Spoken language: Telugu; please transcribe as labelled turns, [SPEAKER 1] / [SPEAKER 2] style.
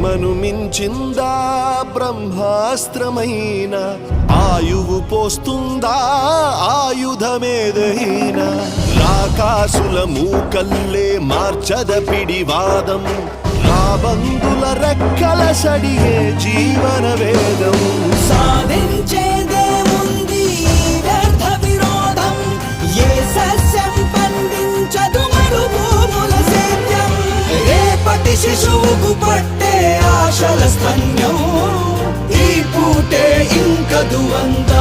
[SPEAKER 1] ప్రేమను మించిందా బ్రహ్మాస్త్రమైన ఆయువు పోస్తుందా ఆయుధమేదైనా రాకాసుల మూకల్లే మార్చద పిడివాదం రాబందుల రెక్కల సడిగే జీవన వేదం
[SPEAKER 2] సాధించేదేముంది వ్యర్థ విరోధం ఏ సస్యం పండించదు మరుభూముల సేద్యం రేపటి శిశువుకు పట్టే ఆశల స్తన్యం ఈ పూటే ఇంకదు అంతా